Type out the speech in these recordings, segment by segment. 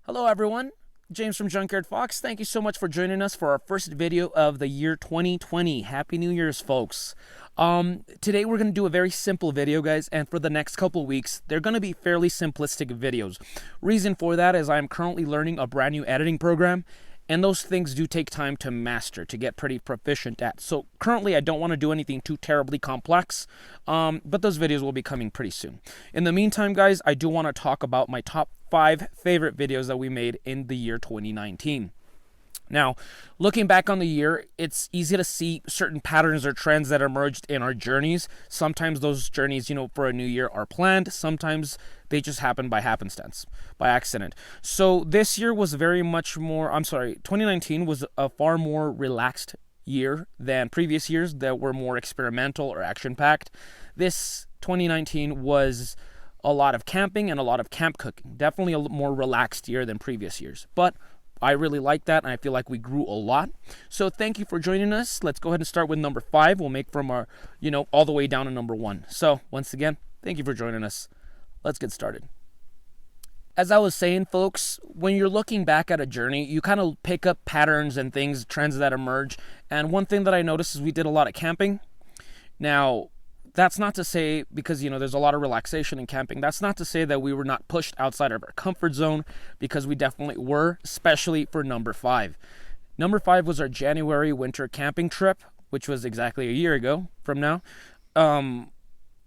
Hello everyone, James from Junkyard Fox. Thank you so much for joining us for our first video of the year 2020. Happy New Year's, folks. Today we're going to do a very simple video, guys, and for the next couple weeks, they're going to be fairly simplistic videos. Reason for that is I'm currently learning a brand new editing program, and those things do take time to master, to get pretty proficient at. So currently I don't want to do anything too terribly complex, but those videos will be coming pretty soon. In the meantime, guys, I do want to talk about my top 5 favorite videos that we made in the year 2019. Now, looking back on the year, it's easy to see certain patterns or trends that emerged in our journeys. Sometimes those journeys, for a new year are planned. Sometimes they just happen by happenstance, by accident. So this year was 2019 was a far more relaxed year than previous years that were more experimental or action-packed. This 2019 was a lot of camping and a lot of camp cooking. Definitely a more relaxed year than previous years. But I really like that, and I feel like we grew a lot. So thank you for joining us. Let's go ahead and start with number 5. We'll make from our, all the way down to number 1. So once again, thank you for joining us. Let's get started. As I was saying, folks, when you're looking back at a journey, you kind of pick up patterns and things, trends that emerge. And one thing that I noticed is we did a lot of camping. Now, that's not to say, because, there's a lot of relaxation in camping, that's not to say that we were not pushed outside of our comfort zone, because we definitely were, especially for number 5. Number 5 was our January winter camping trip, which was exactly a year ago from now. Now,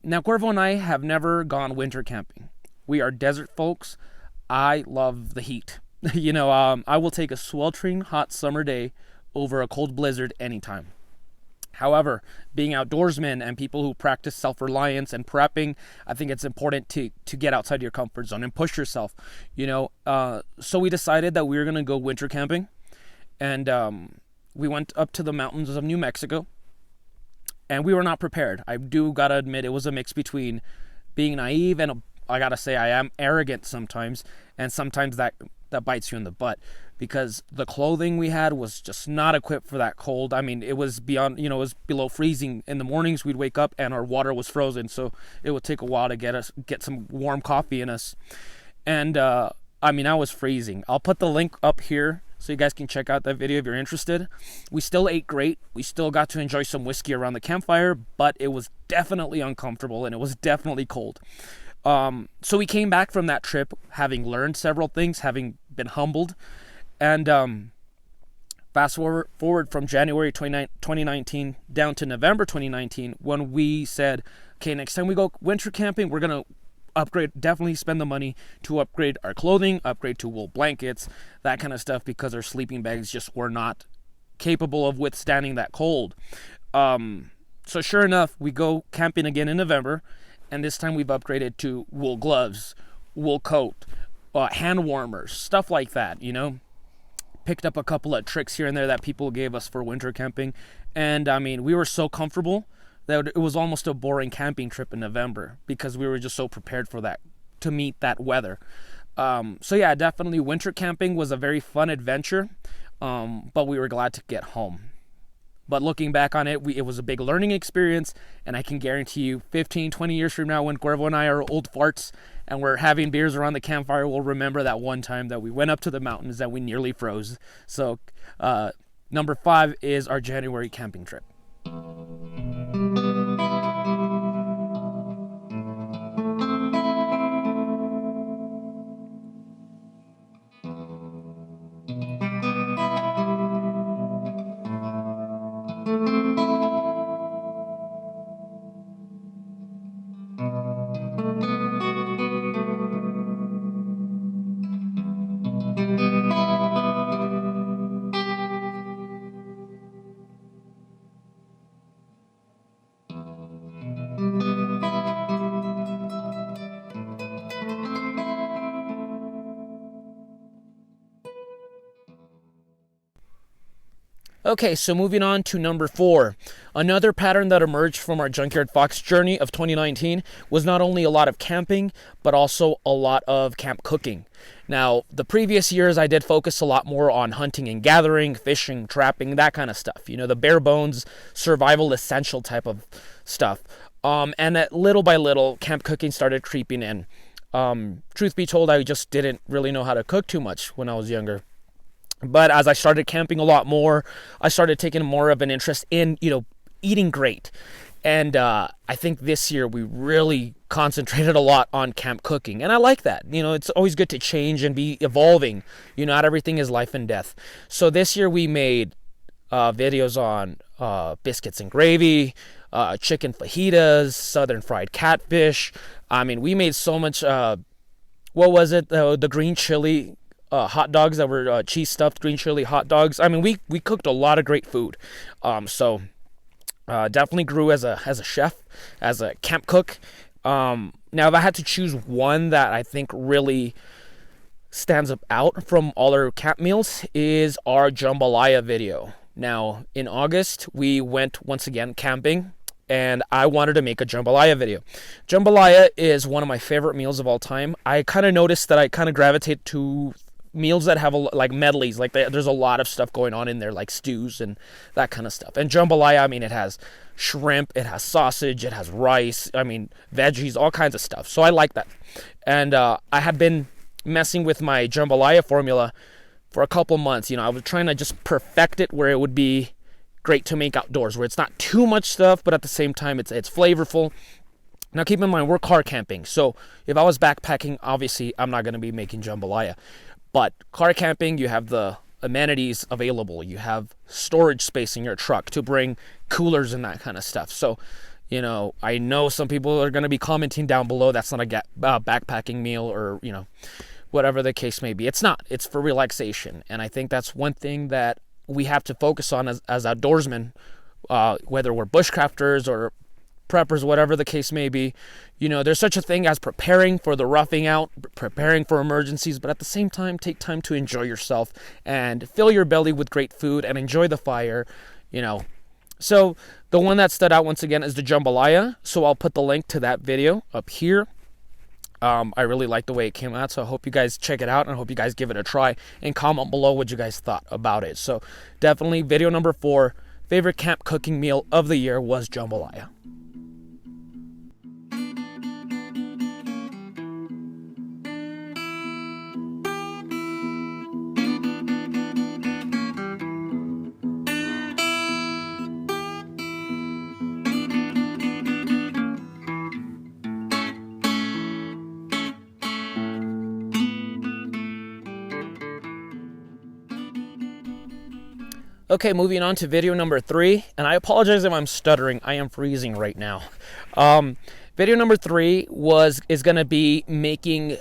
Cuervo and I have never gone winter camping. We are desert folks. I love the heat. I will take a sweltering hot summer day over a cold blizzard anytime. However, being outdoorsmen and people who practice self-reliance and prepping, I think it's important to get outside your comfort zone and push yourself, So we decided that we were going to go winter camping, and we went up to the mountains of New Mexico, and we were not prepared. I do got to admit, it was a mix between being naive and, I got to say, I am arrogant sometimes, and sometimes that bites you in the butt, because the clothing we had was just not equipped for that cold. I mean, it was beyond, it was below freezing. In the mornings, we'd wake up and our water was frozen, so it would take a while to get some warm coffee in us. And, I was freezing. I'll put the link up here so you guys can check out that video if you're interested. We still ate great. We still got to enjoy some whiskey around the campfire, but it was definitely uncomfortable and it was definitely cold. So we came back from that trip having learned several things, having been humbled. And fast forward from January 2019 down to November 2019, when we said, okay, next time we go winter camping, we're going to definitely spend the money to upgrade our clothing, upgrade to wool blankets, that kind of stuff, because our sleeping bags just were not capable of withstanding that cold. So sure enough, we go camping again in November, and this time we've upgraded to wool gloves, wool coat, hand warmers, stuff like that, Picked up a couple of tricks here and there that people gave us for winter camping. And we were so comfortable that it was almost a boring camping trip in November, because we were just so prepared for that, to meet that weather. So yeah, definitely winter camping was a very fun adventure, but we were glad to get home. But looking back on it, it was a big learning experience, and I can guarantee you 15, 20 years from now, when Cuervo and I are old farts and we're having beers around the campfire, we'll remember that one time that we went up to the mountains that we nearly froze. So number 5 is our January camping trip. Okay, so moving on to number 4. Another pattern that emerged from our Junkyard Fox journey of 2019 was not only a lot of camping, but also a lot of camp cooking. Now, the previous years I did focus a lot more on hunting and gathering, fishing, trapping, that kind of stuff. The bare bones, survival essential type of stuff. And that little by little, camp cooking started creeping in. Truth be told, I just didn't really know how to cook too much when I was younger. But as I started camping a lot more, I started taking more of an interest in, eating great. And I think this year we really concentrated a lot on camp cooking. And I like that. It's always good to change and be evolving. Not everything is life and death. So this year we made videos on biscuits and gravy, chicken fajitas, southern fried catfish. I mean, we made so much, what was it? The green chili hot dogs that were cheese stuffed green chili hot dogs. I mean, we cooked a lot of great food. So definitely grew as a chef, as a camp cook. Now, if I had to choose one that I think really stands out from all our camp meals, is our jambalaya video. Now, in August, we went once again camping, and I wanted to make a jambalaya video. Jambalaya is one of my favorite meals of all time. I kind of noticed that I kind of gravitate to meals that have like medleys, like there's a lot of stuff going on in there, like stews and that kind of stuff. And jambalaya, I mean, it has shrimp, it has sausage, it has rice, I mean, veggies, all kinds of stuff. So I like that. And I had been messing with my jambalaya formula for a couple months. I was trying to just perfect it where it would be great to make outdoors, where it's not too much stuff, but at the same time it's flavorful. Now keep in mind, we're car camping, so if I was backpacking, obviously I'm not going to be making jambalaya. But car camping, you have the amenities available. You have storage space in your truck to bring coolers and that kind of stuff. So, I know some people are going to be commenting down below, that's not a backpacking meal, or, whatever the case may be. It's not. It's for relaxation. And I think that's one thing that we have to focus on as outdoorsmen, whether we're bushcrafters or preppers, whatever the case may be. There's such a thing as preparing for the roughing out, preparing for emergencies, but at the same time, take time to enjoy yourself and fill your belly with great food and enjoy the fire, So the one that stood out once again is the jambalaya. So I'll put the link to that video up here. I really like the way it came out, so I hope you guys check it out, and I hope you guys give it a try and comment below what you guys thought about it. So definitely video number 4, favorite camp cooking meal of the year was jambalaya. Okay, moving on to video number 3, and I apologize if I'm stuttering. I am freezing right now. Video number 3 is going to be making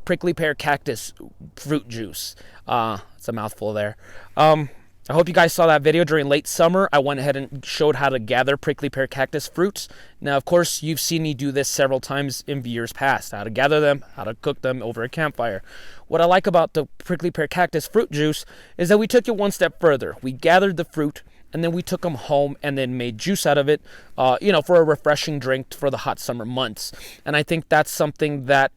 prickly pear cactus fruit juice. It's a mouthful there. I hope you guys saw that video during late summer. I went ahead and showed how to gather prickly pear cactus fruits. Now, of course, you've seen me do this several times in years past, how to gather them, how to cook them over a campfire. What I like about the prickly pear cactus fruit juice is that we took it one step further. We gathered the fruit, and then we took them home and then made juice out of it, for a refreshing drink for the hot summer months. And I think that's something that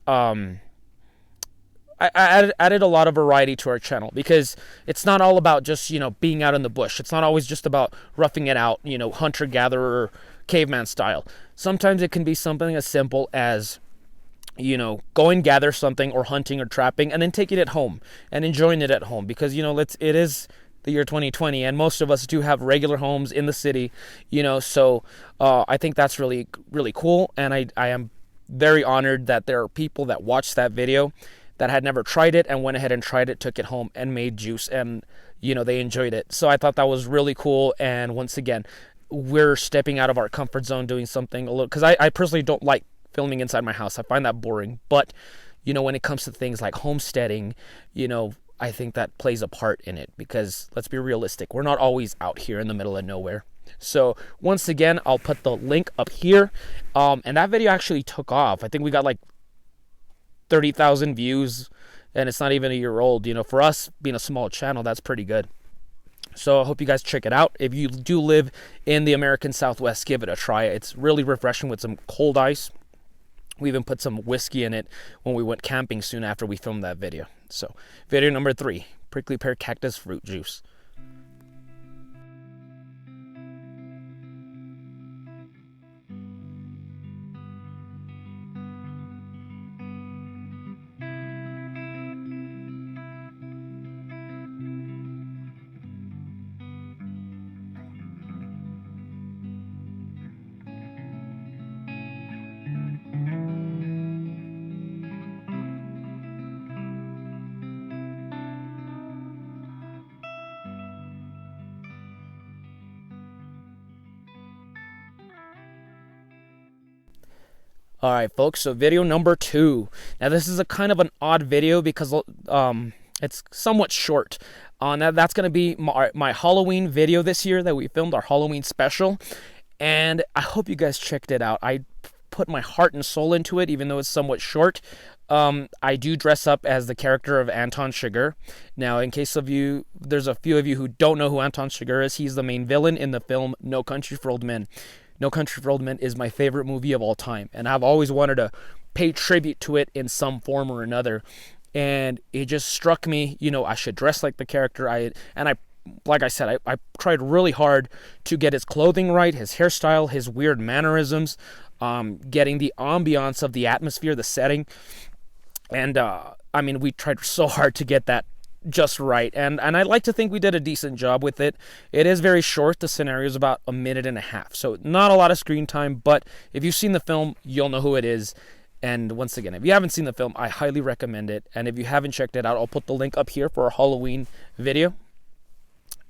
I added a lot of variety to our channel, because it's not all about just, being out in the bush. It's not always just about roughing it out, hunter-gatherer, caveman style. Sometimes it can be something as simple as, go and gather something, or hunting or trapping, and then taking it home and enjoying it at home, because, it is the year 2020, and most of us do have regular homes in the city, so I think that's really, really cool, and I am very honored that there are people that watched that video that had never tried it and went ahead and tried it, took it home, and made juice, and, they enjoyed it. So I thought that was really cool, and once again, we're stepping out of our comfort zone, doing something a little, because I personally don't like filming inside my house. I find that boring, but, when it comes to things like homesteading, I think that plays a part in it, because let's be realistic, we're not always out here in the middle of nowhere. So once again, I'll put the link up here, and that video actually took off. I think we got like 30,000 views, and it's not even a year old. For us being a small channel, that's pretty good. So I hope you guys check it out. If you do live in the American Southwest, give it a try. It's really refreshing with some cold ice. We even put some whiskey in it when we went camping soon after we filmed that video. So video number 3, prickly pear cactus fruit juice. Alright, folks, so video number 2. Now, this is a kind of an odd video because it's somewhat short. Now that's going to be my Halloween video this year that we filmed, our Halloween special. And I hope you guys checked it out. I put my heart and soul into it, even though it's somewhat short. I do dress up as the character of Anton Chigurh. Now, in case of you, there's a few of you who don't know who Anton Chigurh is. He's the main villain in the film No Country for Old Men. No Country for Old Men is my favorite movie of all time, and I've always wanted to pay tribute to it in some form or another. And it just struck me, I should dress like the character. Like I said, I tried really hard to get his clothing right, his hairstyle, his weird mannerisms, getting the ambiance of the atmosphere, the setting. And we tried so hard to get that just right, and I like to think we did a decent job with it. It is very short. The scenario is about a minute and a half, so not a lot of screen time, but if you've seen the film, you'll know who it is. And once again, if you haven't seen the film, I highly recommend it, and if you haven't checked it out, I'll put the link up here for a Halloween video.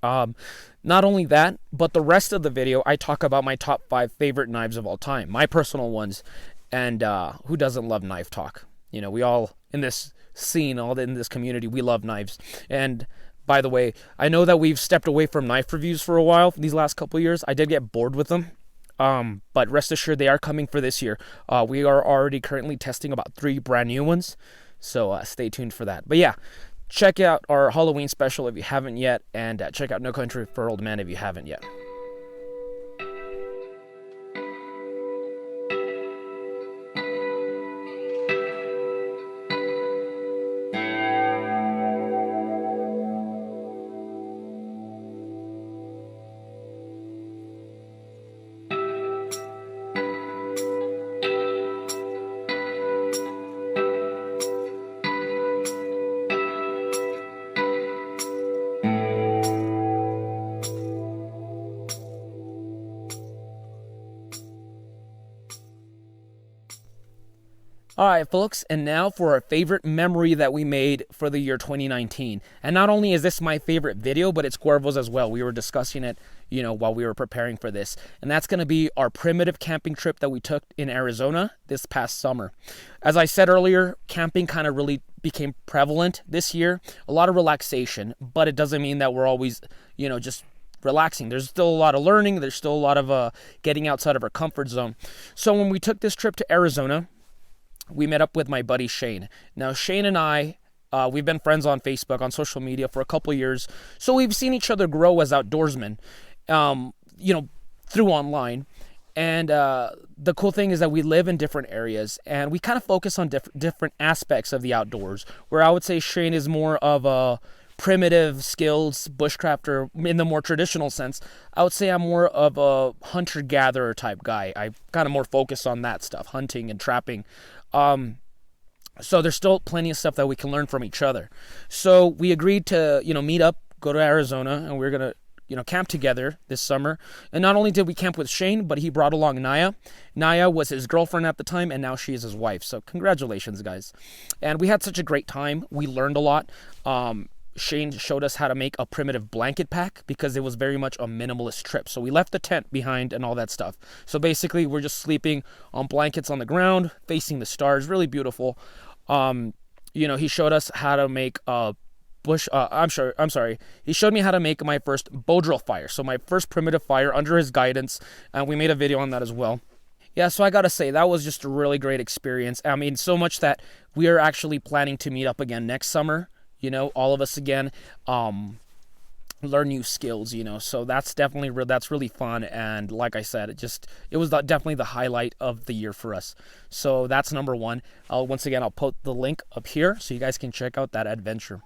Not only that, but the rest of the video, I talk about my top 5 favorite knives of all time, my personal ones, and who doesn't love knife talk? We all in this scene, all in this community, we love knives. And by the way, I know that we've stepped away from knife reviews for a while these last couple of years. I did get bored with them, but rest assured they are coming for this year. We are already currently testing about 3 brand new ones, so stay tuned for that. But yeah, check out our Halloween special if you haven't yet, and check out No Country for Old Men if you haven't yet. Alright, folks, and now for our favorite memory that we made for the year 2019. And not only is this my favorite video, but it's Cuervo's as well. We were discussing it, while we were preparing for this. And that's going to be our primitive camping trip that we took in Arizona this past summer. As I said earlier, camping kind of really became prevalent this year. A lot of relaxation, but it doesn't mean that we're always, just relaxing. There's still a lot of learning. There's still a lot of getting outside of our comfort zone. So when we took this trip to Arizona, we met up with my buddy Shane. Now, Shane and I, we've been friends on Facebook, on social media for a couple years. So we've seen each other grow as outdoorsmen, through online. And the cool thing is that we live in different areas, and we kind of focus on different aspects of the outdoors, where I would say Shane is more of a primitive skills bushcrafter in the more traditional sense. I would say I'm more of a hunter-gatherer type guy. I kind of more focus on that stuff, hunting and trapping. So there's still plenty of stuff that we can learn from each other. So we agreed to, meet up, go to Arizona, and we're going to, camp together this summer. And not only did we camp with Shane, but he brought along Naya. Naya was his girlfriend at the time, and now she is his wife. So congratulations, guys. And we had such a great time. We learned a lot. Shane showed us how to make a primitive blanket pack because it was very much a minimalist trip. So we left the tent behind and all that stuff. So basically, we're just sleeping on blankets on the ground, facing the stars. Really beautiful. He showed us how to make a he showed me how to make my first bow drill fire. So my first primitive fire under his guidance, and we made a video on that as well. Yeah, so I gotta say, that was just a really great experience. so much that we are actually planning to meet up again next summer. All of us again, learn new skills, so that's definitely that's really fun. And like I said, it was definitely the highlight of the year for us. So that's number 1. Once again, I'll put the link up here so you guys can check out that adventure.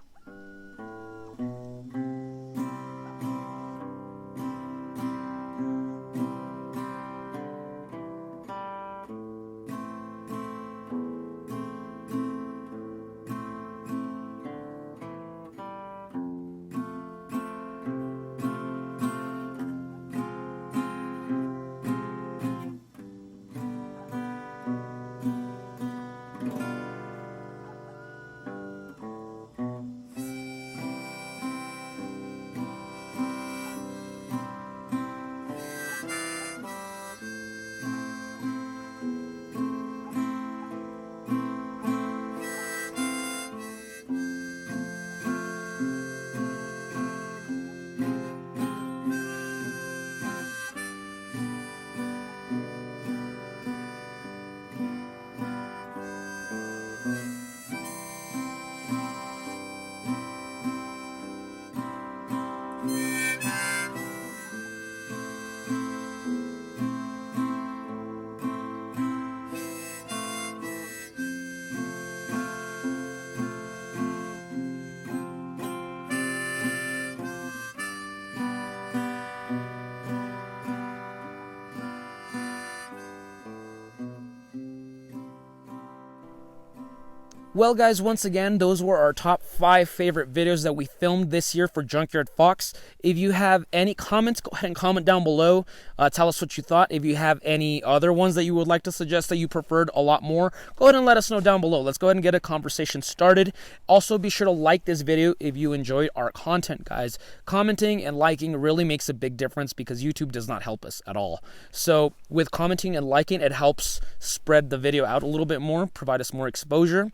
Well, guys, once again, those were our top 5 favorite videos that we filmed this year for Junkyard Fox. If you have any comments, go ahead and comment down below. Tell us what you thought. If you have any other ones that you would like to suggest that you preferred a lot more, go ahead and let us know down below. Let's go ahead and get a conversation started. Also, be sure to like this video if you enjoyed our content, guys. Commenting and liking really makes a big difference because YouTube does not help us at all. So with commenting and liking, it helps spread the video out a little bit more, provide us more exposure.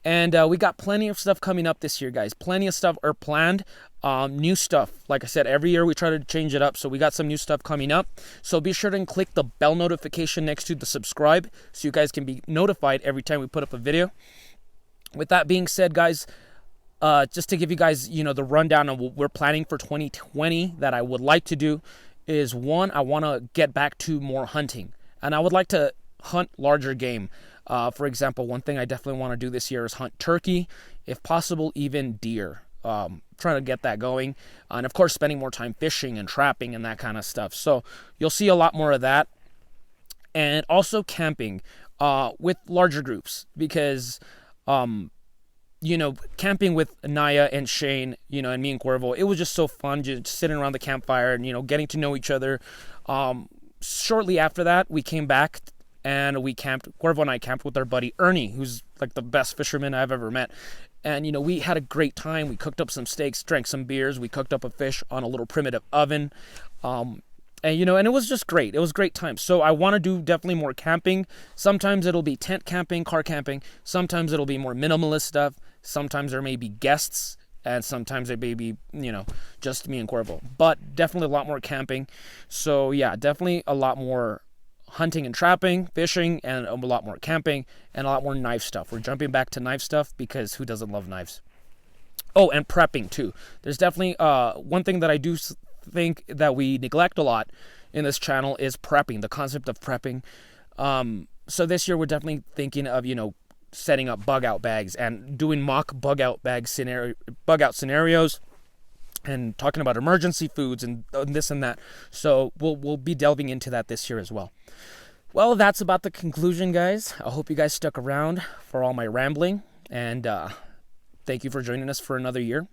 And we got plenty of stuff coming up this year, guys. Plenty of stuff are planned. New stuff. Like I said, every year we try to change it up. So we got some new stuff coming up. So be sure to click the bell notification next to the subscribe so you guys can be notified every time we put up a video. With that being said, guys, just to give you guys, the rundown of what we're planning for 2020 that I would like to do is, one, I want to get back to more hunting. And I would like to hunt larger game. For example, one thing I definitely want to do this year is hunt turkey, if possible, even deer. Trying to get that going. And of course, spending more time fishing and trapping and that kind of stuff. So you'll see a lot more of that. And also camping with larger groups because, camping with Naya and Shane, and me and Cuervo, it was just so fun just sitting around the campfire and, getting to know each other. Shortly after that, we came back and we camped. Cuervo and I camped with our buddy Ernie, who's like the best fisherman I've ever met. And, we had a great time. We cooked up some steaks, drank some beers. We cooked up a fish on a little primitive oven. And it was just great. It was a great time. So I want to do definitely more camping. Sometimes it'll be tent camping, car camping. Sometimes it'll be more minimalist stuff. Sometimes there may be guests. And sometimes it may be, just me and Cuervo. But definitely a lot more camping. So, yeah, definitely a lot more hunting and trapping, fishing, and a lot more camping, and a lot more knife stuff. We're jumping back to knife stuff because who doesn't love knives? Oh, and prepping too. There's definitely one thing that I do think that we neglect a lot in this channel is prepping, the concept of prepping. So this year we're definitely thinking of, setting up bug out bags and doing mock bug out scenarios. And talking about emergency foods and this and that. So we'll be delving into that this year as well. Well, that's about the conclusion, guys. I hope you guys stuck around for all my rambling. And thank you for joining us for another year.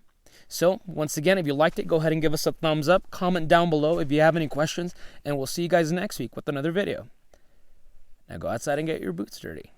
So once again, if you liked it, go ahead and give us a thumbs up. Comment down below if you have any questions. And we'll see you guys next week with another video. Now go outside and get your boots dirty.